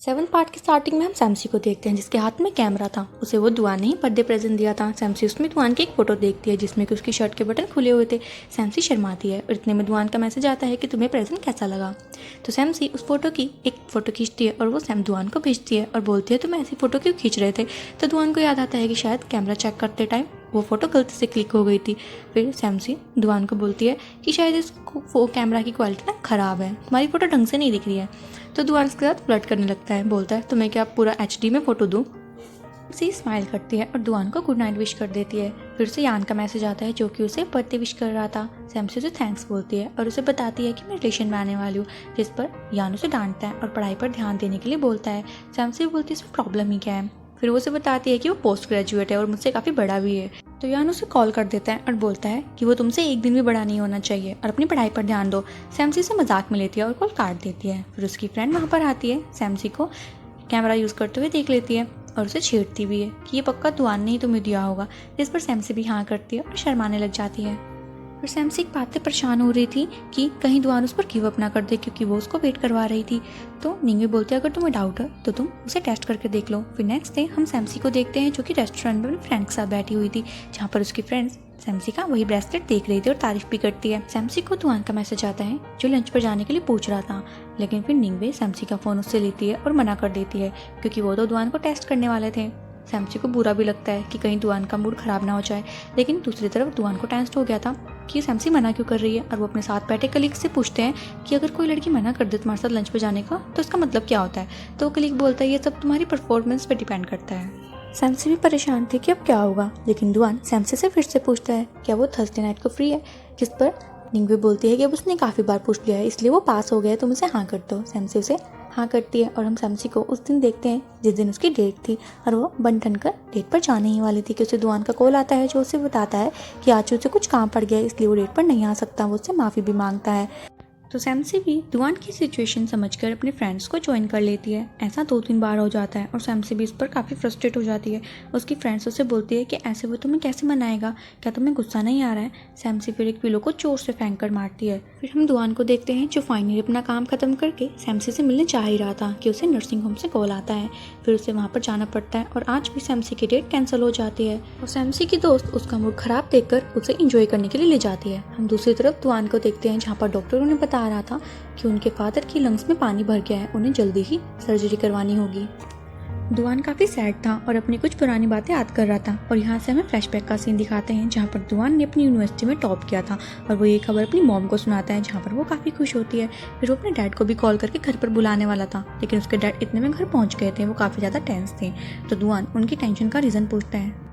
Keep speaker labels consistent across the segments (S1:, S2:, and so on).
S1: 7th part की starting में हम सैमसी को देखते हैं जिसके हाथ में कैमरा था। उसे वो दुआन ने ही बर्थडे प्रेजेंट दिया था। सैमसी उसमें दुआन की एक फोटो देखती है जिसमें कि उसकी शर्ट के बटन खुले हुए थे। सैमसी शर्माती है और इतने में दुआन का मैसेज आता है कि तुम्हें प्रेजेंट कैसा लगा। तो सैमसी उस फोटो की एक फ़ोटो खींचती है और वो सैम दुआन को भेजती है और बोलती है तुम ऐसी फ़ोटो क्यों खींच रहे थे। तो दुआन को याद आता है कि शायद कैमरा चेक करते टाइम वो फ़ोटो गलती से क्लिक हो गई थी। फिर सैमसी दुआन को बोलती है कि शायद इस कैमरा की क्वालिटी ना ख़राब है, तुम्हारी फ़ोटो ढंग से नहीं दिख रही है। तो दुआन उसके साथ फ्लर्ट करने लगता है, बोलता है तुम्हें क्या पूरा HD में फ़ोटो दूँ। सी स्माइल करती है और दुआन को गुड नाइट विश कर देती है। फिर से यान का मैसेज आता है जो कि उसे बर्थडे विश कर रहा था। सैमसी उसे थैंक्स बोलती है और उसे बताती है कि मैं रिलेशन में आने वाली हूँ, जिस पर यान उसे डांटता है और पढ़ाई पर ध्यान देने के लिए बोलता है। सैमसी बोलती है इसमें प्रॉब्लम ही क्या है। फिर वो उसे बताती है कि वो पोस्ट ग्रेजुएट है और मुझसे काफ़ी बड़ा भी है। तो यान उसे कॉल कर देता है और बोलता है कि वो तुमसे एक दिन भी बड़ा नहीं होना चाहिए और अपनी पढ़ाई पर ध्यान दो। सैमसी से मजाक में लेती है और कॉल काट देती है। फिर उसकी फ्रेंड वहाँ पर आती है, सैमसी को कैमरा यूज़ करते हुए देख लेती है और उसे छेड़ती भी है कि ये पक्का दुआन ने ही तुम्हें दिया होगा। जिस पर सैमसी भी हाँ करती है और शर्माने लग जाती है। फिर सैमसी एक बात से परेशान हो रही थी कि कहीं दुआन उस पर गिव अप ना कर दे क्योंकि वो उसको वेट करवा रही थी। तो निंगे बोलती है अगर तुम्हें डाउट है तो तुम उसे टेस्ट करके देख लो। फिर नेक्स्ट डे हम सैमसी को देखते हैं जो कि रेस्टोरेंट में अपने फ्रेंड के साथ बैठी हुई थी, जहाँ पर उसकी फ्रेंड्स सैमसी का वही ब्रेसलेट देख रही थी और तारीफ भी करती है। सैमसी को दुआन का मैसेज आता है जो लंच पर जाने के लिए पूछ रहा था, लेकिन फिर निंगे सैमसी का फ़ोन उससे लेती है और मना कर देती है क्योंकि वो तो दुआन को टेस्ट करने वाले थे। सैमसी को बुरा भी लगता है कि कहीं दुआन का मूड ख़राब ना हो जाए, लेकिन दूसरी तरफ दुआन को टेंशन हो गया था कि सैमसी मना क्यों कर रही है। और वो अपने साथ बैठे कलीग से पूछते हैं कि अगर कोई लड़की मना कर दे तुम्हारे साथ लंच पे जाने का तो इसका मतलब क्या होता है। तो कलीग बोलता है ये सब तुम्हारी परफॉर्मेंस पे डिपेंड करता है। सैमसी भी परेशान थी कि अब क्या होगा, लेकिन दुआन सैमसी से फिर से पूछता है क्या वो थर्सडे नाइट को फ्री है, जिस पर निंगवे बोलती है कि अब उसने काफ़ी बार पूछ लिया है इसलिए वो पास हो गया है, तुम उसे हाँ कर दो। सैमसी उसे हाँ करती है और हम सैमसी को उस दिन देखते हैं जिस दिन उसकी डेट थी और वो बन ठन कर डेट पर जाने ही वाली थी कि उसे दुआन का कॉल आता है जो उसे बताता है कि आज उसे कुछ काम पड़ गया है इसलिए वो डेट पर नहीं आ सकता। वो उससे माफ़ी भी मांगता है। तो सैमसी भी दुआन की सिचुएशन समझकर अपने फ्रेंड्स को ज्वाइन कर लेती है। ऐसा 2-3 बार हो जाता है और सैमसी भी इस पर काफ़ी फ्रस्ट्रेट हो जाती है। उसकी फ्रेंड्स उसे बोलती है कि ऐसे वो तुम्हें कैसे मनाएगा, क्या तुम्हें गुस्सा नहीं आ रहा है। सैमसी फिर एक पिलो को जोर से फेंक कर मारती है। फिर हम दुआन को देखते हैं जो फाइनली अपना काम खत्म करके सैमसी से मिलने जा ही रहा था कि उसे नर्सिंग होम से कॉल आता है। फिर उसे वहाँ पर जाना पड़ता है और आज भी सैमसी की डेट कैंसिल हो जाती है और सैमसी की दोस्त उसका मूड खराब देखकर उसे इंजॉय करने के लिए ले जाती है। हम दूसरी तरफ दुआन को देखते हैं जहाँ पर डॉक्टर उन्हें बता रहा था कि उनके फादर की लंग्स में पानी भर गया है, उन्हें जल्दी ही सर्जरी करवानी होगी। दुआन काफ़ी सैड था और अपनी कुछ पुरानी बातें याद कर रहा था और यहाँ से हमें फ्लैशबैक का सीन दिखाते हैं जहाँ पर दुआन ने अपनी यूनिवर्सिटी में टॉप किया था और वो ये खबर अपनी मॉम को सुनाता है जहाँ पर वो काफ़ी खुश होती है। फिर वो अपने डैड को भी कॉल करके घर पर बुलाने वाला था, लेकिन उसके डैड इतने में घर पहुँच गए थे, वो काफ़ी ज़्यादा टेंस थे। तो दुआन उनकी टेंशन का रीज़न पूछता है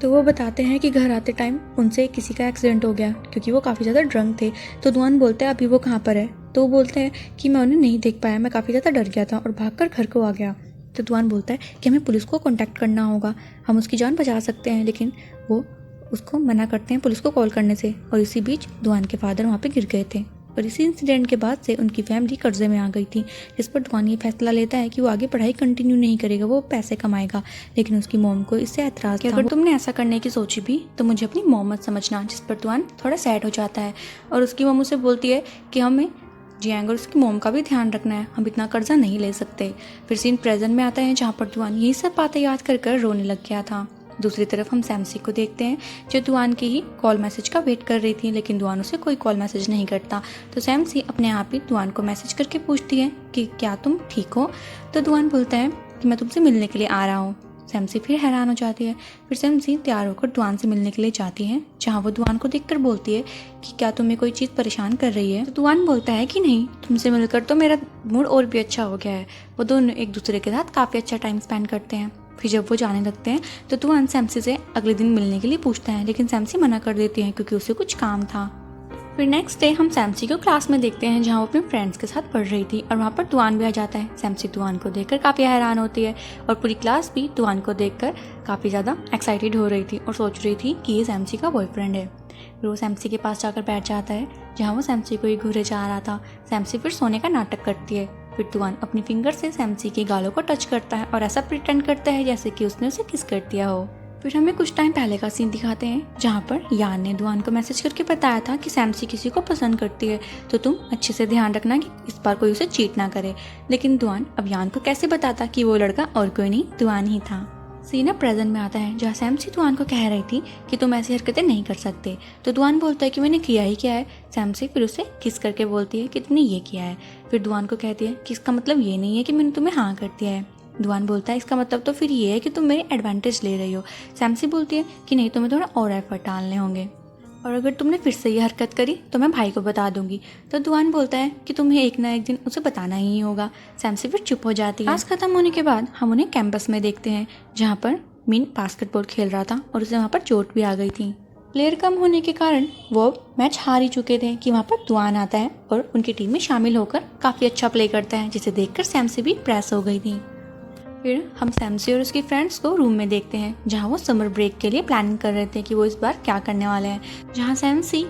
S1: तो वो बताते हैं कि घर आते टाइम उनसे किसी का एक्सीडेंट हो गया क्योंकि वो काफ़ी ज़्यादा ड्रंक थे। तो दुआन बोलते हैं अभी वो कहाँ पर है। तो वो बोलते हैं कि मैं उन्हें नहीं देख पाया, मैं काफ़ी ज़्यादा डर गया था और भागकर घर को आ गया। तो दुआन बोलता है कि हमें पुलिस को कांटेक्ट करना होगा, हम उसकी जान बचा सकते हैं, लेकिन वो उसको मना करते हैं पुलिस को कॉल करने से। और इसी बीच दुआन के फादर वहाँ पर गिर गए थे और इसी इंसिडेंट के बाद से उनकी फैमिली कर्जे में आ गई थी, जिस पर दुआन ये फैसला लेता है कि वो आगे पढ़ाई कंटिन्यू नहीं करेगा, वो पैसे कमाएगा। लेकिन उसकी मॉम को इससे एतराज़ था। अगर तुमने ऐसा करने की सोची भी तो मुझे अपनी मॉम मत समझना, जिस पर दुआन थोड़ा सैड हो जाता है और उसकी मॉम उसे बोलती है कि हमें जियांग और उसकी मॉम का भी ध्यान रखना है, हम इतना कर्जा नहीं ले सकते। फिर सीन प्रेजेंट में आता है जहाँ पर दुआन यही सब बातें याद कर रोने लग गया था। दूसरी तरफ हम सैमसी को देखते हैं जो दुआन की ही कॉल मैसेज का वेट कर रही थी, लेकिन दुआन उसे कोई कॉल मैसेज नहीं करता। तो सैमसी अपने आप ही दुआन को मैसेज करके पूछती है कि क्या तुम ठीक हो। तो दुआन बोलता है कि मैं तुमसे मिलने के लिए आ रहा हूँ। सैमसी फिर हैरान हो जाती है। फिर सैमसी तैयार होकर दुआन से मिलने के लिए जाती है, जहाँ वो दुआन को देखकर बोलती है कि क्या तुम्हें कोई चीज़ परेशान कर रही है। तो दुआन बोलता है कि नहीं, तुमसे मिलकर तो मेरा मूड और भी अच्छा हो गया है। वो दोनों एक दूसरे के साथ काफ़ी अच्छा टाइम स्पेंड करते हैं। फिर जब वो जाने लगते हैं तो दुआन सैमसी से अगले दिन मिलने के लिए पूछता है, लेकिन सैमसी मना कर देती है क्योंकि उसे कुछ काम था। फिर नेक्स्ट डे हम सैमसी को क्लास में देखते हैं जहाँ वो अपने फ्रेंड्स के साथ पढ़ रही थी और वहाँ पर दुआन भी आ जाता है। सैमसी दुआन को देखकर काफ़ी हैरान होती है और पूरी क्लास भी दुआन को देखकर काफ़ी ज़्यादा एक्साइटेड हो रही थी और सोच रही थी कि ये सैमसी का बॉयफ्रेंड है। फिर वो सैमसी के पास जाकर बैठ जाता है जहाँ वो सैमसी को ही घूरे जा रहा था। सैमसी फिर सोने का नाटक करती है। फिर दुआन अपनी फिंगर से सैमसी के गालों को टच करता है और ऐसा प्रिटेंड करता है जैसे कि उसने उसे किस कर दिया हो। फिर हमें कुछ टाइम पहले का सीन दिखाते हैं जहाँ पर यान ने दुआन को मैसेज करके बताया था कि सैमसी किसी को पसंद करती है, तो तुम अच्छे से ध्यान रखना कि इस बार कोई उसे चीट ना करे। लेकिन दुआन अब यान को कैसे बताता कि वो लड़का और कोई नहीं दुआन ही था। सीन अब प्रेजेंट में आता है जहाँ सैमसी दुआन को कह रही थी कि तुम ऐसी हरकतें नहीं कर सकते, तो दुआन बोलता है कि मैंने किया ही क्या है। सैमसी फिर उसे किस करके बोलती है कि तुमने ये किया है। फिर दुआन को कहती है कि इसका मतलब ये नहीं है कि मैंने तुम्हें हाँ कर दिया है। दुआन बोलता है इसका मतलब तो फिर ये है कि तुम मेरी एडवांटेज ले रही हो। सैमसी बोलती है कि नहीं, तुम्हें थोड़ा और एफर्ट डालने होंगे, और अगर तुमने फिर से ये हरकत करी तो मैं भाई को बता दूंगी। तो दुआन बोलता है कि तुम्हें एक ना एक दिन उसे बताना ही होगा। सैमसी फिर चुप हो जाती है। क्लास खत्म होने के बाद हम उन्हें कैंपस में देखते हैं जहाँ पर मिन बास्केटबॉल खेल रहा था और उसे वहाँ पर चोट भी आ गई थी। प्लेयर कम होने के कारण वो मैच हार ही चुके थे कि वहाँ पर दुआन आता है और उनकी टीम में शामिल होकर काफ़ी अच्छा प्ले करता है, जिसे देखकर सैमसी भी इम्प्रेस हो गई थी। फिर हम सैमसी और उसकी फ्रेंड्स को रूम में देखते हैं जहाँ वो समर ब्रेक के लिए प्लानिंग कर रहे थे कि वो इस बार क्या करने वाले हैं। जहाँ सैमसी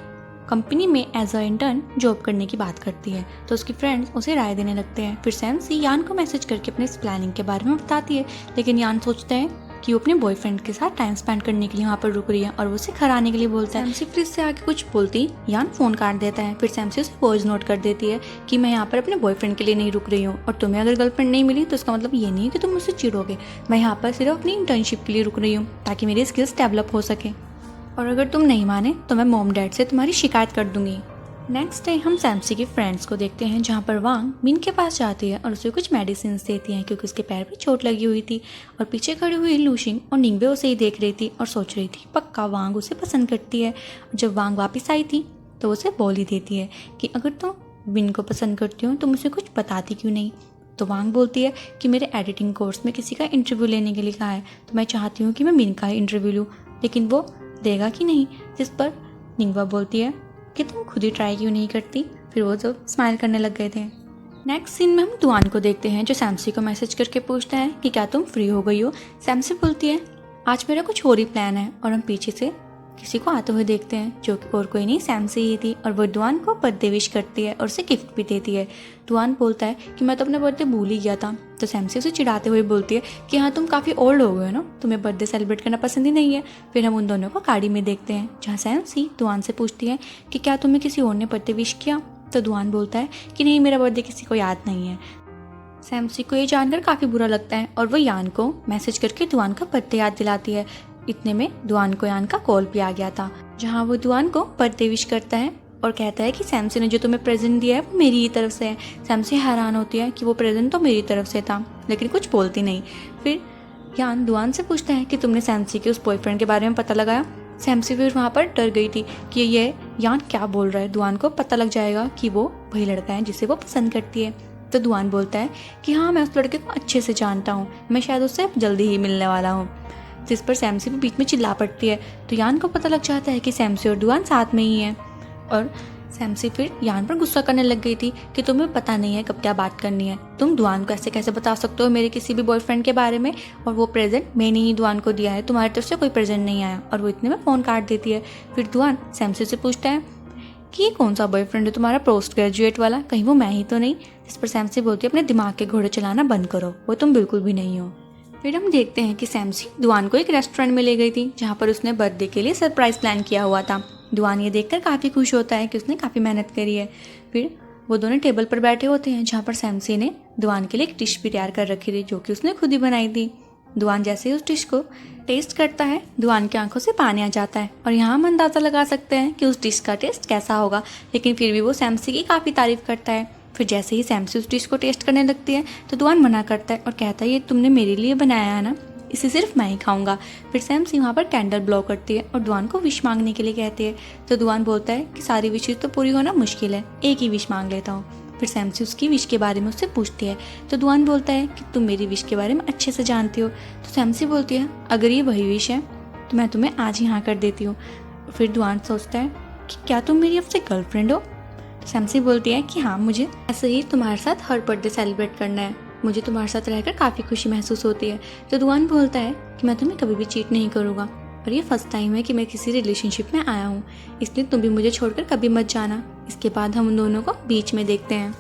S1: कंपनी में एज अ इंटर्न जॉब करने की बात करती है तो उसकी फ्रेंड्स उसे राय देने लगते हैं। फिर सैमसी यान को मैसेज करके अपने इस प्लानिंग के बारे में बताती है, लेकिन यान सोचते हैं कि वो अपने बॉयफ्रेंड के साथ टाइम स्पेंड करने के लिए वहाँ पर रुक रही है और वो उसे घर आने के लिए बोलता है। सैमसी फिर से आके कुछ बोलती यान फोन काट देता है। फिर सैमसी उसे वॉइस नोट कर देती है कि मैं यहाँ पर अपने बॉयफ्रेंड के लिए नहीं रुक रही हूँ और तुम्हें अगर गर्लफ्रेंड नहीं मिली तो इसका मतलब ये नहीं है कि तुम मुझसे चिढ़ोगे। मैं यहाँ पर सिर्फ अपनी इंटर्नशिप के लिए रुक रही हूँ ताकि मेरी स्किल्स डेवलप हो सके, और अगर तुम नहीं माने तो मैं मॉम डैड से तुम्हारी शिकायत कर दूंगी। नेक्स्ट डे हम सैमसी की फ्रेंड्स को देखते हैं जहाँ पर वांग मिन के पास जाती है और उसे कुछ मेडिसिन देती हैं क्योंकि उसके पैर पे चोट लगी हुई थी। और पीछे खड़ी हुई लूशिंग और निंगबे उसे ही देख रही थी और सोच रही थी पक्का वांग उसे पसंद करती है। और जब वांग वापस आई थी तो उसे बोल ही देती है कि अगर तुम मिन को पसंद करती हो तो मुझे कुछ बताती क्यों नहीं। तो वांग बोलती है कि मेरे एडिटिंग कोर्स में किसी का इंटरव्यू लेने के लिए कहा है, तो मैं चाहती हूँ कि मैं मिन का ही इंटरव्यू लूँ, लेकिन वो देगा कि नहीं। जिस पर निंगबा बोलती है कि तुम खुद ही ट्राई क्यों नहीं करती। फिर वो सब स्माइल करने लग गए थे। नेक्स्ट सीन में हम दुआन को देखते हैं जो सैमसी को मैसेज करके पूछता है कि क्या तुम फ्री हो गई हो। सैमसी बोलती है आज मेरा कुछ और ही प्लान है, और हम पीछे से किसी को आते हुए देखते हैं जो कि और कोई नहीं सैमसी ही थी, और वो दुआन को बर्थडे विश करती है और उसे गिफ्ट भी देती है। दुआन बोलता है कि मैं तो अपना बर्थडे भूल ही गया था। तो सैमसी उसे चिढ़ाते हुए बोलती है कि हाँ तुम काफ़ी ओल्ड हो गए हो ना, तुम्हें बर्थडे सेलिब्रेट करना पसंद ही नहीं है। फिर हम उन दोनों को गाड़ी में देखते हैं जहाँ सैमसी दुआन से पूछती है कि क्या तुम्हें किसी और ने बर्थडे विश किया। तो दुआन बोलता है कि नहीं, मेरा बर्थडे किसी को याद नहीं है। सैमसी को ये जानकर काफ़ी बुरा लगता है और वो यान को मैसेज करके दुआन का बर्थडे याद दिलाती है। इतने में दुआन को यान का कॉल भी आ गया था जहाँ वो दुआन को बर्थडे विश करता है और कहता है कि सैमसी ने जो तुम्हें प्रेजेंट दिया है वो मेरी ही तरफ से है। सैमसी हैरान होती है कि वो प्रेजेंट तो मेरी तरफ से था, लेकिन कुछ बोलती नहीं। फिर यान दुआन से पूछता है कि तुमने सैमसी के उस बॉयफ्रेंड के बारे में पता लगाया। सैमसी फिर वहाँ पर डर गई थी कि ये यान क्या बोल रहा है, दुआन को पता लग जाएगा कि वो वही लड़का है जिसे वो पसंद करती है। तो दुआन बोलता है कि हाँ मैं उस लड़के को अच्छे से जानता हूँ, मैं शायद उससे जल्दी ही मिलने वाला हूँ। जिस पर सैमसी भी बीच में चिल्ला पड़ती है। तो यान को पता लग जाता है कि सैमसी और दुआन साथ में ही हैं, और सैमसी फिर यान पर गुस्सा करने लग गई थी कि तुम्हें पता नहीं है कब क्या बात करनी है, तुम दुआन को ऐसे कैसे बता सकते हो मेरे किसी भी बॉयफ्रेंड के बारे में, और वो प्रेजेंट मैंने ही दुआन को दिया है, तुम्हारी तरफ से कोई प्रेजेंट नहीं आया। और वो इतने में फ़ोन काट देती है। फिर दुआन सैमसी से पूछता है कि ये कौन सा बॉयफ्रेंड है तुम्हारा पोस्ट ग्रेजुएट वाला, कहीं वो मैं ही तो नहीं। जिस पर सैमसी बोलती है अपने दिमाग के घोड़े चलाना बंद करो, वो तुम बिल्कुल भी नहीं हो। फिर हम देखते हैं कि सैमसी दुआन को एक रेस्टोरेंट में ले गई थी जहाँ पर उसने बर्थडे के लिए सरप्राइज प्लान किया हुआ था। दुआन ये देखकर काफ़ी खुश होता है कि उसने काफ़ी मेहनत करी है। फिर वो दोनों टेबल पर बैठे होते हैं जहाँ पर सैमसी ने दुआन के लिए एक डिश भी तैयार कर रखी थी जो कि उसने खुद ही बनाई थी। दुआन जैसे ही उस डिश को टेस्ट करता है दुआन की आंखों से पानी आ जाता है, और यहाँ हम अंदाज़ा लगा सकते हैं कि उस डिश का टेस्ट कैसा होगा, लेकिन फिर भी वो सैमसी की काफ़ी तारीफ करता है। फिर जैसे ही सैमसी उस डिश को टेस्ट करने लगती है तो दुआन मना करता है और कहता है ये तुमने मेरे लिए बनाया है ना, इसे सिर्फ मैं ही खाऊंगा। फिर सैमसी वहाँ पर कैंडल ब्लो करती है और दुआन को विश मांगने के लिए कहती है। तो दुआन बोलता है कि सारी विशेज तो पूरी होना मुश्किल है, एक ही विश मांग लेता हूँ। फिर सैमसी उसकी विश के बारे में उससे पूछती है। तो दुआन बोलता है कि तुम मेरी विश के बारे में अच्छे से जानती हो। तो सैमसी बोलती है अगर ये वही विश है तो मैं तुम्हें आज ही हाँ कर देती हूँ। फिर दुआन सोचता है कि क्या तुम मेरी अब से गर्लफ्रेंड हो। तो सैमसी बोलती है कि हाँ, मुझे ऐसे ही तुम्हारे साथ हर बर्थडे सेलिब्रेट करना है, मुझे तुम्हारे साथ रहकर काफ़ी खुशी महसूस होती है। तो दुआन बोलता है कि मैं तुम्हें कभी भी चीट नहीं करूँगा, और ये फर्स्ट टाइम है कि मैं किसी रिलेशनशिप में आया हूँ, इसलिए तुम भी मुझे छोड़कर कभी मत जाना। इसके बाद हम उन दोनों को बीच में देखते हैं।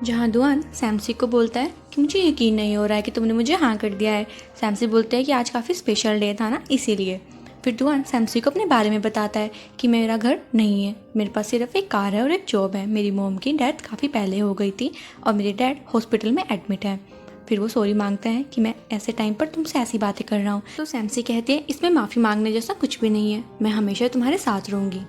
S1: जहाँ दुआन सैमसी को बोलता है कि मुझे यकीन नहीं हो रहा है कि तुमने मुझे हाँ कर दिया है। सैमसी बोलते हैं कि आज काफ़ी स्पेशल डे था ना, इसीलिए। फिर दुआन सैमसी को अपने बारे में बताता है कि मेरा घर नहीं है, मेरे पास सिर्फ एक कार है और एक जॉब है। मेरी मॉम की डेथ काफ़ी पहले हो गई थी और मेरे डैड हॉस्पिटल में एडमिट है। फिर वो सॉरी मांगता है कि मैं ऐसे टाइम पर तुमसे ऐसी बातें कर रहा हूँ। तो सैमसी कहती है इसमें माफ़ी मांगने जैसा कुछ भी नहीं है, मैं हमेशा तुम्हारे साथ रहूँगी।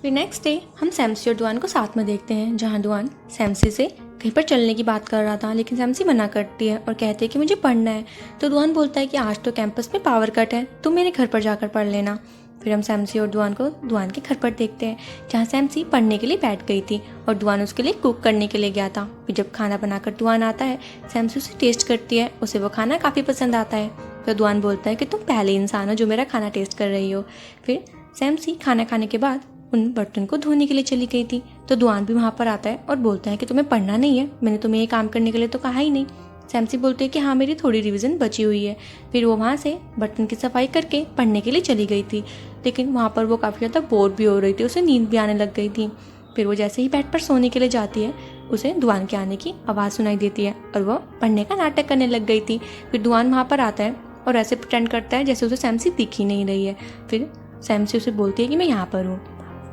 S1: फिर नेक्स्ट डे हम सैमसी और दुआन को साथ में देखते हैं, जहाँ दुआन सैमसी से कहीं पर चलने की बात कर रहा था, लेकिन सैमसी मना करती है और कहती है कि मुझे पढ़ना है। तो दुआन बोलता है कि आज तो कैंपस में पावर कट है, तुम मेरे घर पर जाकर पढ़ लेना। फिर हम सैमसी और दुआन को दुआन के घर पर देखते हैं, जहाँ सैमसी पढ़ने के लिए बैठ गई थी और दुआन उसके लिए कुक करने के लिए गया था। फिर जब खाना बनाकर दुआन आता है, सैमसी उसे टेस्ट करती है, उसे वो खाना काफ़ी पसंद आता है। तो दुआन बोलता है कि तुम पहले इंसान हो जो मेरा खाना टेस्ट कर रही हो। फिर सैमसी खाना खाने के बाद उन बर्तन को धोने के लिए चली गई थी। तो दुआन भी वहाँ पर आता है और बोलता है कि तुम्हें पढ़ना नहीं है, मैंने तुम्हें ये काम करने के लिए तो कहा ही नहीं। सैमसी बोलती है कि हाँ मेरी थोड़ी रिवीजन बची हुई है। फिर वो वहाँ से बर्तन की सफाई करके पढ़ने के लिए चली गई थी, लेकिन वहाँ पर वो काफ़ी ज़्यादा बोर भी हो रही थी, उसे नींद भी आने लग गई थी। फिर वो जैसे ही बेड पर सोने के लिए जाती है, उसे दुआन के आने की आवाज़ सुनाई देती है और वो पढ़ने का नाटक करने लग गई थी। फिर दुआन वहाँ पर आता है और ऐसे प्रिटेंड करता है जैसे उसे सैमसी दिख ही नहीं रही है। फिर सैमसी उसे बोलती है कि मैं यहाँ पर हूँ।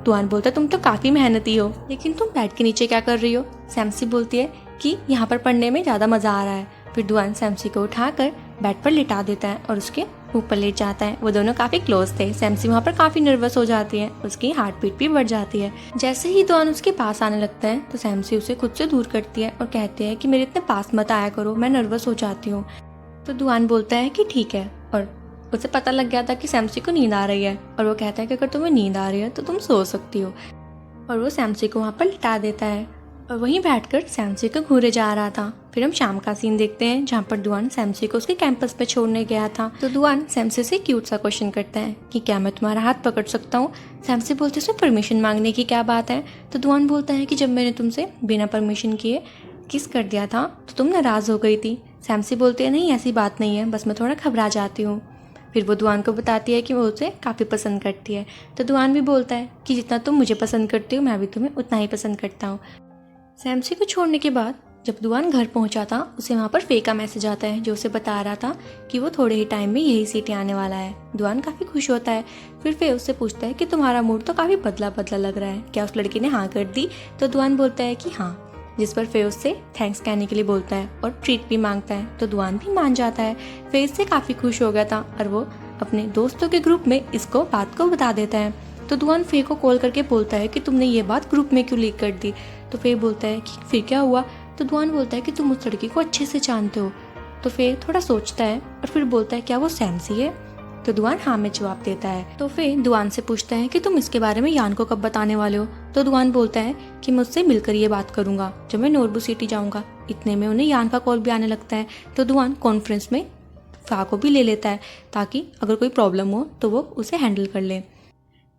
S1: दुआन बोलता है तुम तो काफ़ी मेहनती हो, लेकिन तुम बेड के नीचे क्या कर रही हो। सैमसी बोलती है कि यहाँ पर पढ़ने में ज़्यादा मज़ा आ रहा है। फिर दुआन सैमसी को उठाकर बेड पर लिटा देता है और उसके ऊपर लेट जाता है। वो दोनों काफ़ी क्लोज थे। सैमसी वहाँ पर काफ़ी नर्वस हो जाती है, उसकी हार्ट बीट भी बढ़ जाती है। जैसे ही दुआन उसके पास आने लगता है तो सैमसी उसे खुद से दूर करती है और कहती है कि मेरे इतने पास मत आया करो, मैं नर्वस हो जाती हूँ। तो दुआन बोलता है कि ठीक है, और उसे पता लग गया था कि सैमसी को नींद आ रही है और वो कहता है कि अगर तुम्हें नींद आ रही है तो तुम सो सकती हो। और वो सैमसी को वहाँ पर लिटा देता है और वहीं बैठकर सैमसी को घूरे जा रहा था। फिर हम शाम का सीन देखते हैं, जहाँ पर दुआन सैमसी को उसके कैंपस पे छोड़ने गया था। तो दुआन सैमसी से क्यूट सा क्वेश्चन करता है कि क्या मैं तुम्हारा हाथ पकड़ सकता हूँ। सैमसी बोलते उसमें परमिशन मांगने की क्या बात है। तो दुआन बोलता है कि जब मैंने तुमसे बिना परमिशन किए किस कर दिया था तो तुम नाराज़ हो गई थी। सैमसी बोलते हैं नहीं ऐसी बात नहीं है, बस मैं थोड़ा घबरा जाती हूँ। फिर वो दुआन को बताती है कि वो उसे काफ़ी पसंद करती है। तो दुआन भी बोलता है कि जितना तुम मुझे पसंद करती हो मैं भी तुम्हें उतना ही पसंद करता हूँ। सैमसी को छोड़ने के बाद जब दुआन घर पहुंचा था, उसे वहाँ पर फे का मैसेज आता है जो उसे बता रहा था कि वो थोड़े ही टाइम में यही सिटी आने वाला है। दुआन काफ़ी खुश होता है। फिर फे उससे पूछता है कि तुम्हारा मूड तो काफ़ी बदला बदला लग रहा है, क्या उस लड़की ने हाँ कर दी। तो दुआन बोलता है कि हाँ, जिस पर फे उससे थैंक्स कहने के लिए बोलता है और ट्रीट भी मांगता है। तो दुआन भी मान जाता है। फे इससे काफ़ी खुश हो गया था और वो अपने दोस्तों के ग्रुप में इसको बात को बता देता है। तो दुआन फे को कॉल करके बोलता है कि तुमने ये बात ग्रुप में क्यों लीक कर दी। तो फे बोलता है कि फिर क्या हुआ। तो दुआन बोलता है कि तुम उस लड़की को अच्छे से जानते हो। तो फे थोड़ा सोचता है और फिर बोलता है क्या वो सैमसी है। तो दुआन हाँ में जवाब देता है। तो फे दुआन से पूछता है कि तुम इसके बारे में यान को कब बताने वाले हो। तो दुआन बोलता है कि मैं उससे मिलकर ये बात करूंगा जब मैं नोरबू सिटी जाऊंगा। इतने में उन्हें यान का कॉल भी आने लगता है। तो दुआन कॉन्फ्रेंस में फा को भी ले लेता है ताकि अगर कोई प्रॉब्लम हो तो वो उसे हैंडल कर ले।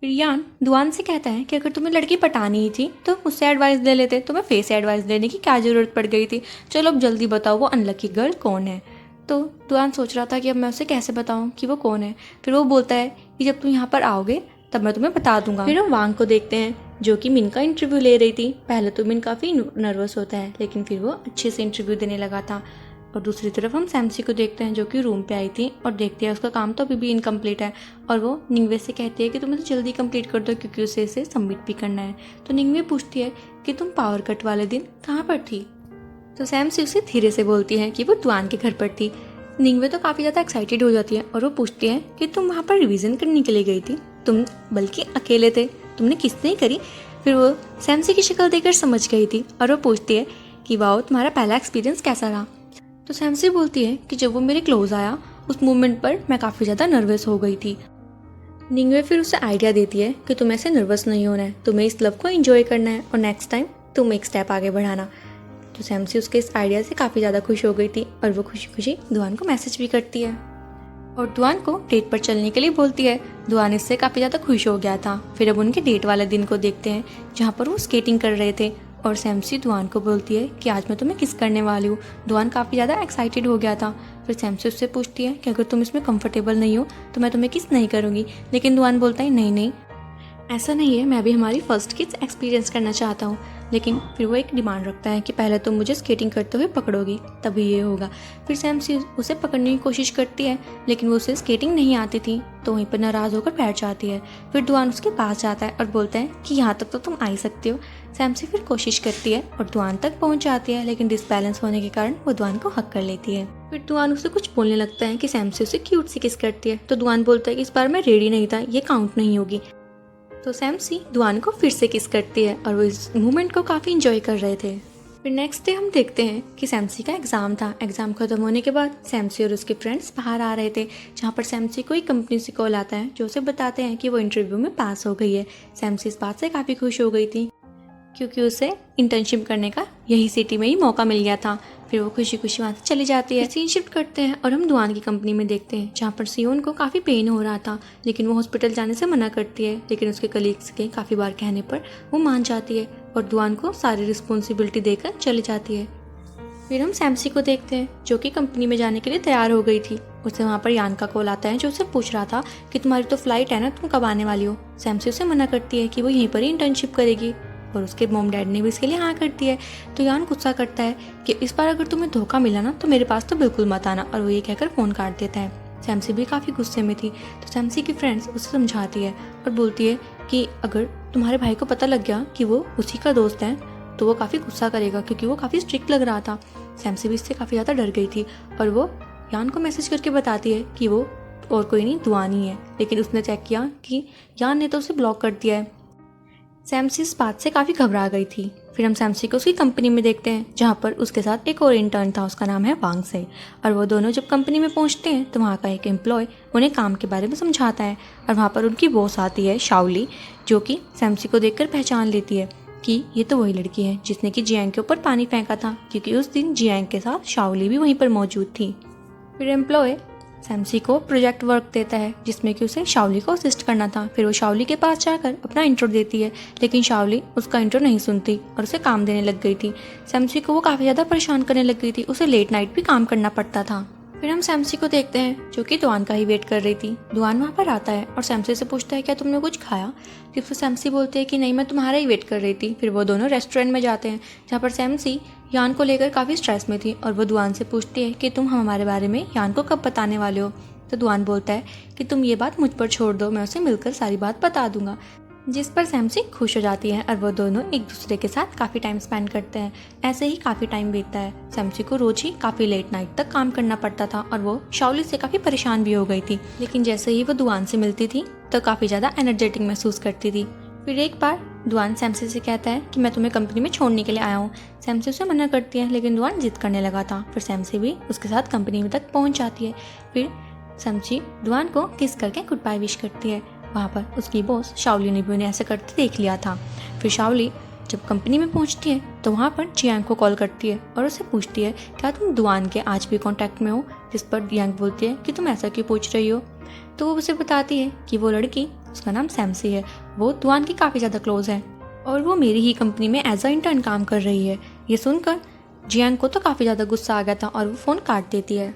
S1: फिर यान दुआन से कहता है कि अगर तुम्हें लड़की पटानी ही थी तो मुझसे एडवाइस ले लेते, तुम्हें फे से एडवाइस लेने की क्या ज़रूरत पड़ गई थी। चलो अब जल्दी बताओ वो अनलकी गर्ल कौन है। तो दुआन सोच रहा था कि अब मैं उसे कैसे बताऊं कि वो कौन है। फिर वो बोलता है कि जब तुम यहाँ पर आओगे तब मैं तुम्हें बता दूंगा। फिर हम वांग को देखते हैं जो कि मिन का इंटरव्यू ले रही थी। पहले तो मिन काफ़ी नर्वस होता है, लेकिन फिर वो अच्छे से इंटरव्यू देने लगा था। और दूसरी तरफ हम सैमसी को देखते हैं जो कि रूम पे आई थी और देखते हैं उसका काम तो अभी भी इनकम्प्लीट है और वो निंगवे से कहती है कि तुम इसे जल्दी कंप्लीट कर दो क्योंकि उसे इसे सबमिट भी करना है। तो निंगवे पूछती है कि तुम पावर कट वाले दिन कहाँ पर थी। तो सैमसी उसे धीरे से बोलती है कि वो दुआन के घर पर थी। निंगवे तो काफ़ी ज़्यादा एक्साइटेड हो जाती है और वो पूछती है कि तुम वहाँ पर रिविज़न करने के लिए गई थी, तुम बल्कि अकेले थे, तुमने किसने करी। फिर वो सैमसी की शक्ल देखकर समझ गई थी और वो पूछती है कि वाओ तुम्हारा पहला एक्सपीरियंस कैसा रहा। तो सैमसी बोलती है कि जब वो मेरे क्लोज आया उस मोमेंट पर मैं काफ़ी ज़्यादा नर्वस हो गई थी। निंगवे फिर उसे आइडिया देती है कि तुम्हें ऐसे नर्वस नहीं होना है, तुम्हें इस लव को एंजॉय करना है और नेक्स्ट टाइम तुम एक स्टेप आगे बढ़ाना। तो सैमसी उसके इस आइडिया से काफ़ी ज़्यादा खुश हो गई थी और वो खुशी खुशी दुआन को मैसेज भी करती है और दुआन को डेट पर चलने के लिए बोलती है। दुआन इससे काफ़ी ज़्यादा खुश हो गया था। फिर अब उनके डेट वाले दिन को देखते हैं जहाँ पर वो स्केटिंग कर रहे थे और सैमसी दुआन को बोलती है कि आज मैं तुम्हें किस करने वाली हूँ। दुआन काफ़ी ज़्यादा एक्साइटेड हो गया था। फिर सैमसी उससे पूछती है कि अगर तुम इसमें कंफर्टेबल नहीं हो तो मैं तुम्हें किस नहीं करूँगी, लेकिन दुआन बोलता है नहीं नहीं ऐसा नहीं है, मैं भी हमारी फर्स्ट किस एक्सपीरियंस करना चाहता हूँ। लेकिन फिर वो एक डिमांड रखता है कि पहले तुम मुझे स्केटिंग करते हुए पकड़ोगी, तभी ये होगा। फिर सैमसी उसे पकड़ने की कोशिश करती है, लेकिन वो उसे स्केटिंग नहीं आती थी, तो वहीं पर नाराज़ होकर बैठ जाती है। फिर दुआन उसके पास जाता है और बोलता है कि यहाँ तक तो तुम आ ही सकती हो। सैमसी फिर कोशिश करती है और दुआन तक पहुँच जाती है, लेकिन डिसबैलेंस होने के कारण वो दुआन को हक कर लेती है। फिर दुआन उसे कुछ बोलने लगता है कि सैमसी उसे क्यूट सी किस करती है, तो दुआन बोलता है कि इस बार मैं रेडी नहीं था, ये काउंट नहीं होगी। तो सैमसी दुआन को फिर से किस करती है और वो इस मूवमेंट को काफ़ी इंजॉय कर रहे थे। फिर नेक्स्ट डे हम देखते हैं कि सैमसी का एग्ज़ाम था। एग्ज़ाम खत्म होने के बाद सैमसी और उसके फ्रेंड्स बाहर आ रहे थे, जहाँ पर सैमसी को एक कंपनी से कॉल आता है जो उसे बताते हैं कि वो इंटरव्यू में पास हो गई है। सैमसी इस बात से काफ़ी खुश हो गई थी, क्योंकि उसे इंटर्नशिप करने का यही सिटी में ही मौका मिल गया था। फिर वो खुशी खुशी वहाँ से चली जाती है। सीन शिफ्ट करते हैं और हम दुआन की कंपनी में देखते हैं, जहाँ पर सियोन को काफ़ी पेन हो रहा था, लेकिन वो हॉस्पिटल जाने से मना करती है। लेकिन उसके कलीग्स के काफ़ी बार कहने पर वो मान जाती है और दुआन को सारी रिस्पॉन्सिबिलिटी देकर चली जाती है। फिर हम सैमसी को देखते हैं, जो कि कंपनी में जाने के लिए तैयार हो गई थी। उसे वहाँ पर यान का कॉल आता है, जो उसे पूछ रहा था कि तुम्हारी तो फ्लाइट है ना, तुम कब आने वाली हो। सैमसी उसे मना करती है कि वो यहीं पर ही इंटर्नशिप करेगी, और उसके मॉम डैड ने भी इसके लिए हाँ कर दिया है। तो यान गुस्सा करता है कि इस बार अगर तुम्हें धोखा मिला ना तो मेरे पास तो बिल्कुल मत आना, और वो ये कहकर फ़ोन काट देता है। सैमसी भी काफ़ी गुस्से में थी, तो सैमसी की फ्रेंड्स उसे समझाती है और बोलती है कि अगर तुम्हारे भाई को पता लग गया कि वो उसी का दोस्त है तो वो काफ़ी गुस्सा करेगा, क्योंकि वो काफ़ी स्ट्रिक्ट लग रहा था। सैमसी भी इससे काफ़ी ज़्यादा डर गई थी, और वो यान को मैसेज करके बताती है कि वो और कोई नहीं, दुआन ही है। लेकिन उसने चेक किया कि यान ने तो उसे ब्लॉक कर दिया है। सैमसी इस बात से काफ़ी घबरा गई थी। फिर हम सैमसी को उसकी कंपनी में देखते हैं, जहाँ पर उसके साथ एक और इंटर्न था, उसका नाम है वांग से। और वो दोनों जब कंपनी में पहुँचते हैं तो वहाँ का एक एम्प्लॉय उन्हें काम के बारे में समझाता है, और वहाँ पर उनकी बॉस आती है शाओली, जो कि सैमसी को देखकर पहचान लेती है कि ये तो वही लड़की है जिसने कि जियांग के ऊपर पानी फेंका था, क्योंकि उस दिन जियांग के साथ शाओली भी वहीं पर मौजूद थी। फिर एम्प्लॉय सैमसी को प्रोजेक्ट वर्क देता है, जिसमें कि उसे शाओली को असिस्ट करना था। फिर वो शाओली के पास जाकर अपना इंट्रो देती है, लेकिन शाओली उसका इंट्रो नहीं सुनती और उसे काम देने लग गई थी। सैमसी को वो काफ़ी ज़्यादा परेशान करने लग गई थी, उसे लेट नाइट भी काम करना पड़ता था। फिर हम सैमसी को देखते हैं, जो कि दुआन का ही वेट कर रही थी। दुआन वहाँ पर आता है और सैमसी से पूछता है क्या तुमने कुछ खाया। फिर सैमसी बोलती है कि नहीं, मैं तुम्हारा ही वेट कर रही थी। फिर वो दोनों रेस्टोरेंट में जाते हैं, जहाँ पर सैमसी यान को लेकर काफ़ी स्ट्रेस में थी, और वो दुआन से पूछती है कि तुम हमारे बारे में यान को कब बताने वाले हो। तो दुआन बोलता है कि तुम ये बात मुझ पर छोड़ दो, मैं उसे मिलकर सारी बात बता दूंगा, जिस पर सैमसी खुश हो जाती है, और वो दोनों एक दूसरे के साथ काफ़ी टाइम स्पेंड करते हैं। ऐसे ही काफ़ी टाइम बीतता है। सैमसी को रोज ही काफ़ी लेट नाइट तक काम करना पड़ता था, और वो शाओली से काफ़ी परेशान भी हो गई थी। लेकिन जैसे ही वो दुआन से मिलती थी तो काफ़ी ज़्यादा एनर्जेटिक महसूस करती थी। फिर एक बार दुआन सैमसी से कहता है कि मैं तुम्हें कंपनी में छोड़ने के लिए आया हूँ। सैमसी उसे मना करती है, लेकिन दुआन जिद करने लगा था। फिर सैमसी भी उसके साथ कंपनी में तक पहुँच जाती है। फिर सैमसी दुआन को किस करके गुड बाय विश करती है। वहाँ पर उसकी बॉस शाओली ने भी उन्हें ऐसे करते देख लिया था। फिर शाओली जब कंपनी में पहुँचती है तो वहाँ पर जियांग को कॉल करती है और उसे पूछती है क्या तुम दुआन के आज भी कांटेक्ट में हो। जिस पर जियांग बोलती है कि तुम ऐसा क्यों पूछ रही हो। तो वो उसे बताती है कि वो लड़की, उसका नाम सैमसी है, वो दुआन की काफ़ी ज़्यादा क्लोज है और वो मेरी ही कंपनी में एज अ इंटर्न काम कर रही है। ये सुनकर जियांग को तो काफ़ी ज़्यादा गुस्सा आ गया था और वो फ़ोन काट देती है।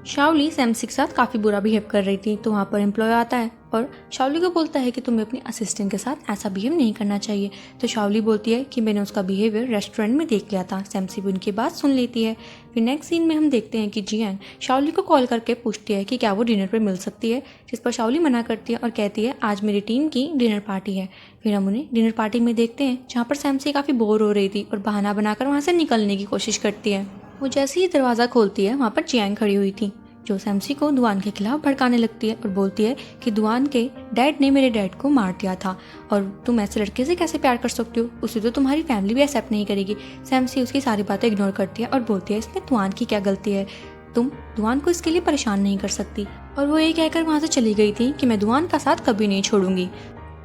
S1: शाओली सैमसी के साथ काफ़ी बुरा बिहेव कर रही थी, तो वहाँ पर एम्प्लॉय आता है और शाओली को बोलता है कि तुम्हें अपनी असिस्टेंट के साथ ऐसा बिहेव नहीं करना चाहिए। तो शाओली बोलती है कि मैंने उसका बिहेवियर रेस्टोरेंट में देख लिया था। सैमसी भी उनकी बात सुन लेती है। फिर नेक्स्ट सीन में हम देखते हैं कि जियांग शाओली को कॉल करके पूछती है कि क्या वो डिनर पर मिल सकती है, जिस पर शाओली मना करती है और कहती है आज मेरी टीम की डिनर पार्टी है। फिर हम उन्हें डिनर पार्टी में देखते हैं, जहाँ पर सैमसी काफ़ी बोर हो रही थी और बहाना बनाकर वहाँ से निकलने की कोशिश करती है। वो जैसे ही दरवाज़ा खोलती है, वहाँ पर जियांग खड़ी हुई थी, जो सैमसी को दुआन के खिलाफ भड़काने लगती है और बोलती है कि दुआन के डैड ने मेरे डैड को मार दिया था और तुम ऐसे लड़के से कैसे प्यार कर सकती हो, उसे तो तुम्हारी फैमिली भी एक्सेप्ट नहीं करेगी। सैमसी उसकी सारी बातें इग्नोर करती है और बोलती है इसमें दुआन की क्या गलती है, तुम दुआन को इसके लिए परेशान नहीं कर सकती। और वो ये कहकर वहाँ से चली गई थी कि मैं दुआन का साथ कभी नहीं छोड़ूंगी।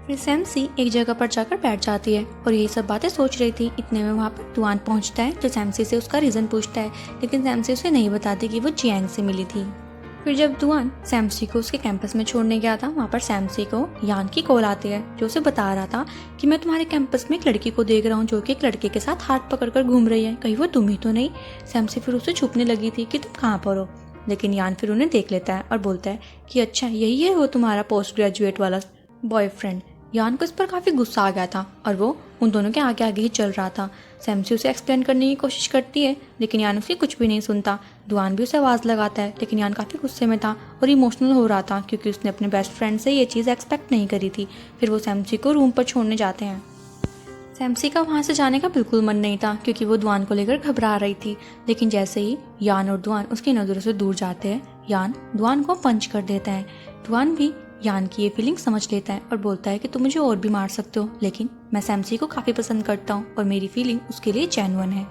S1: फिर सैमसी एक जगह पर जाकर बैठ जाती है और यही सब बातें सोच रही थी। इतने में वहाँ पर दुआन पहुँचता है, जो सैमसी से उसका रीज़न पूछता है, लेकिन सैमसी उसे नहीं बताती कि वो जियांग से मिली थी। फिर जब दुआन सैमसी को उसके कैंपस में छोड़ने गया था, वहाँ पर सैमसी को यान की कॉल आती है, जो उसे बता रहा था कि मैं तुम्हारे कैंपस में एक लड़की को देख रहा हूँ जो कि एक लड़के के साथ हाथ पकड़कर घूम रही है, कहीं वो तुम ही तो नहीं। सैमसी फिर उसे छुपने लगी थी कि तुम कहाँ पर हो, लेकिन यान फिर उन्हें देख लेता है और बोलता है कि अच्छा यही है वो तुम्हारा पोस्ट ग्रेजुएट वाला बॉयफ्रेंड। यान को इस पर काफ़ी गुस्सा आ गया था और वो उन दोनों के आगे आगे ही चल रहा था। सैमसी उसे एक्सप्लेन करने की कोशिश करती है लेकिन यान उसकी कुछ भी नहीं सुनता। दुआन भी उसे आवाज़ लगाता है लेकिन यान काफ़ी गुस्से में था और इमोशनल हो रहा था क्योंकि उसने अपने बेस्ट फ्रेंड से ये चीज़ एक्सपेक्ट नहीं करी थी। फिर वो सैमसी को रूम पर छोड़ने जाते हैं। सैमसी का वहाँ से जाने का बिल्कुल मन नहीं था क्योंकि वो दुआन को लेकर घबरा रही थी। लेकिन जैसे ही यान और दुआन उसकी नज़रों से दूर जाते हैं, यान दुआन को पंच कर देता है। दुआन भी यान की ये फीलिंग समझ लेता है और बोलता है कि तुम मुझे और भी मार सकते हो, लेकिन मैं सैमसी को काफ़ी पसंद करता हूँ और मेरी फीलिंग उसके लिए जेन्युइन है।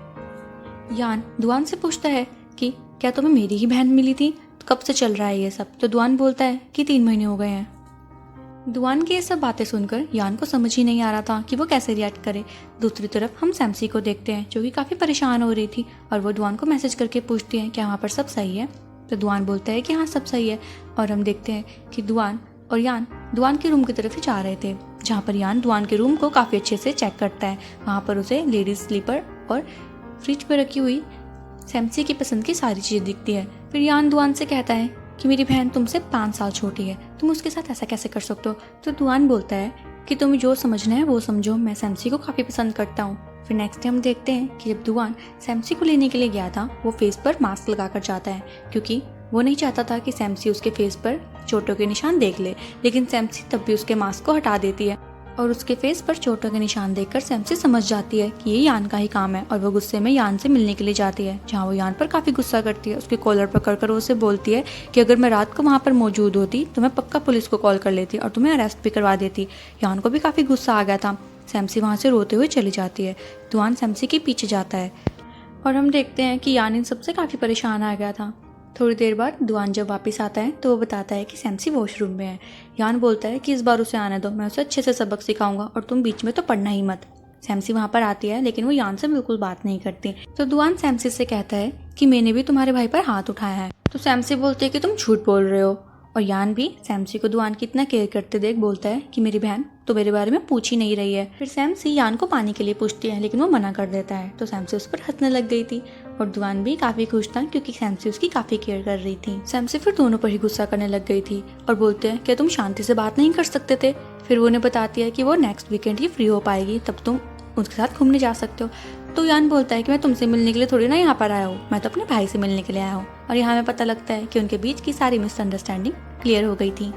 S1: यान दुआन से पूछता है कि क्या तुम्हें मेरी ही बहन मिली थी, तो कब से चल रहा है ये सब? तो दुआन बोलता है कि 3 महीने हो गए हैं। दुआन की ये सब बातें सुनकर यान को समझ ही नहीं आ रहा था कि वो कैसे रिएक्ट करे। दूसरी तरफ हम सैमसी को देखते हैं जो कि काफ़ी परेशान हो रही थी और वो दुआन को मैसेज करके पूछती है क्या वहाँ पर सब सही है। तो दुआन बोलता है कि हाँ सब सही है और हम देखते हैं कि दुआन और यान दुआन के रूम की तरफ ही जा रहे थे, जहाँ पर यान दुआन के रूम को काफ़ी अच्छे से चेक करता है। वहाँ पर उसे लेडीज स्लीपर और फ्रिज पर रखी हुई सैमसी की पसंद की सारी चीज़ें दिखती है। फिर यान दुआन से कहता है कि मेरी बहन तुमसे 5 साल छोटी है, तुम उसके साथ ऐसा कैसे कर सकते हो? तो दुआन बोलता है कि तुम्हें जो समझना है वो समझो, मैं सैमसी को काफ़ी पसंद करता हूँ। फिर नेक्स्ट टाइम देखते हैं कि जब दुआन सैमसी को लेने के लिए गया था वो फेस पर मास्क लगाकर जाता है क्योंकि वो नहीं चाहता था कि सैमसी उसके फेस पर चोटों के निशान देख ले। लेकिन सैमसी तब भी उसके मास्क को हटा देती है और उसके फेस पर चोटों के निशान देखकर सैमसी समझ जाती है कि ये यान का ही काम है और वो गुस्से में यान से मिलने के लिए जाती है, जहाँ वो यान पर काफ़ी गुस्सा करती है। उसके कॉलर पकड़कर उसे बोलती है कि अगर मैं रात को वहाँ पर मौजूद होती तो मैं पक्का पुलिस को कॉल कर लेती और तुम्हें अरेस्ट भी करवा देती। यान को भी काफ़ी गुस्सा आ गया था। सैमसी वहाँ से रोते हुए चली जाती है। दुआन सैमसी के पीछे जाता है और हम देखते हैं कि यान इन सबसे काफ़ी परेशान आ गया था। थोड़ी देर बाद दुआन जब वापस आता है तो वो बताता है कि सैमसी वॉशरूम में है। यान बोलता है कि इस बार उसे आने दो, मैं उसे अच्छे से सबक सिखाऊंगा और तुम बीच में तो पढ़ना ही मत। सैमसी वहाँ पर आती है लेकिन वो यान से बिल्कुल बात नहीं करती। तो दुआन सैमसी से कहता है कि मैंने भी तुम्हारे भाई पर हाथ उठाया है। तो सैमसी बोलती है कि तुम झूठ बोल रहे हो और यान भी सैमसी को दुआन की इतना केयर करते देख बोलता है कि मेरी बहन तो मेरे बारे में पूछ ही नहीं रही है। फिर सैमसी यान को पानी के लिए पूछती है लेकिन वो मना कर देता है। तो सैमसी उस पर हंसने लग गई थी और दुआन भी काफी खुश था क्योंकि सैमसी उसकी काफी केयर कर रही थी। सैमसी फिर दोनों पर ही गुस्सा करने लग गई थी और बोलते हैं क्या तुम शांति से बात नहीं कर सकते थे? फिर वो उन्हें बताती है कि वो नेक्स्ट वीकेंड ही फ्री हो पाएगी, तब तुम उसके साथ घूमने जा सकते हो। तो यान बोलता है कि मैं तुमसे मिलने के लिए थोड़ी ना यहाँ पर आया हूँ, मैं तो अपने भाई से मिलने के लिए आया हूँ। और यहाँ हमें पता लगता है कि उनके बीच की सारी मिसअंडरस्टैंडिंग क्लियर हो गई थी।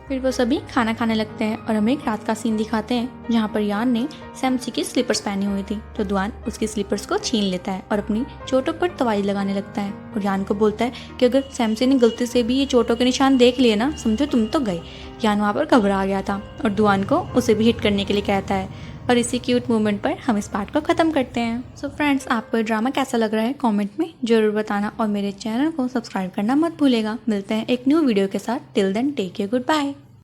S1: फिर वो सभी खाना खाने लगते हैं और हमें एक रात का सीन दिखाते हैं जहाँ पर यान ने सैमसी की स्लीपर्स पहनी हुई थी। तो दुआन उसकी स्लीपर्स को छीन लेता है और अपनी चोटों पर दवाई लगाने लगता है और यान को बोलता है कि अगर सैमसी ने गलती से भी ये चोटों के निशान देख लिए ना, समझो तुम तो गए। यान वहाँ पर घबरा गया था और दुआन को उसे भी हिट करने के लिए कहता है। और इसी क्यूट मोमेंट पर हम इस पार्ट को ख़त्म करते हैं। सो फ्रेंड्स, आपको ये ड्रामा कैसा लग रहा है कमेंट में ज़रूर बताना और मेरे चैनल को सब्सक्राइब करना मत भूलेगा। मिलते हैं एक न्यू वीडियो के साथ। Till then take care, good bye.